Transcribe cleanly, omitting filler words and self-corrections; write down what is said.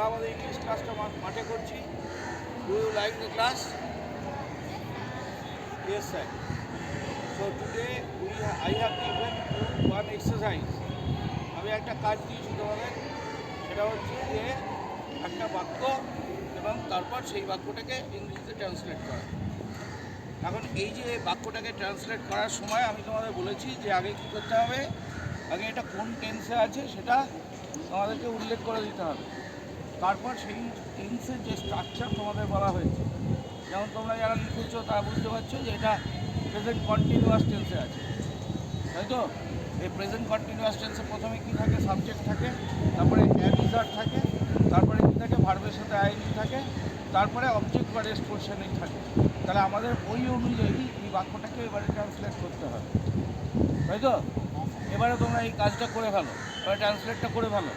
আমরা আমাদের ইংলিশ ক্লাসটা মাঠে করছি। Do you like the class? Yes, sir. So today I have given you one exercise. আমি একটা কাজ দিয়েছি তোমাদের, সেটা হচ্ছে যে একটা বাক্য এবং তারপর সেই বাক্যটাকে ইংরেজিতে ট্রান্সলেট করা। এখন এই যে বাক্যটাকে ট্রান্সলেট করার সময় আমি তোমাদের বলেছি যে আগে কী করতে হবে, আগে এটা কোন টেন্সে আছে সেটা তোমাদেরকে উল্লেখ করে দিতে হবে। তারপর সেই টেন্সের যে স্ট্রাকচার তোমাদের বলা হয়েছে, যেমন তোমরা যারা লিখেছো তারা বুঝতে পারছো যে এটা প্রেজেন্ট কন্টিনিউয়াস টেন্সে আছে, তাই তো? এই প্রেজেন্ট কন্টিনিউয়াস টেন্সে প্রথমে কী থাকে? সাবজেক্ট থাকে, তারপরে অ্যাভিজার থাকে, তারপরে কী থাকে? ভার্বের সাথে আইএনজি থাকে, তারপরে অবজেক্ট বা রেস্ট পোর্শনেই থাকে। তাহলে আমাদের ওই অনুযায়ী এই বাক্যটাকে এবারে ট্রান্সলেট করতে হবে, তাই তো? এবারে তোমরা এই কাজটা করে ফেলো, এবারে ট্রান্সলেটটা করে ফেলো।